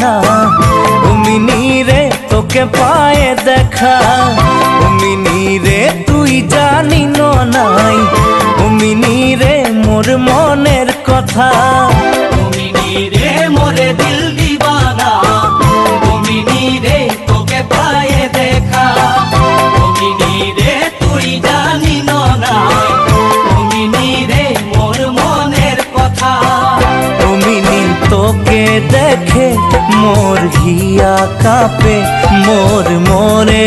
দিবানা। ও মিনি রে তোকে পায়ে দেখা, ও মিনি রে তুই জানি নাই, ও মিনি রে মোর মনের কথা। ও মিনি রে মোরে দিল দিবানা, ও মিনি রে তোকে পায়ে দেখা, ও মিনি রে তুই জানি না, ও মিনি রে মোর মনের কথা। ও মিনি তোকে দেখে মোর হিয়া কাঁপে, মোর মনে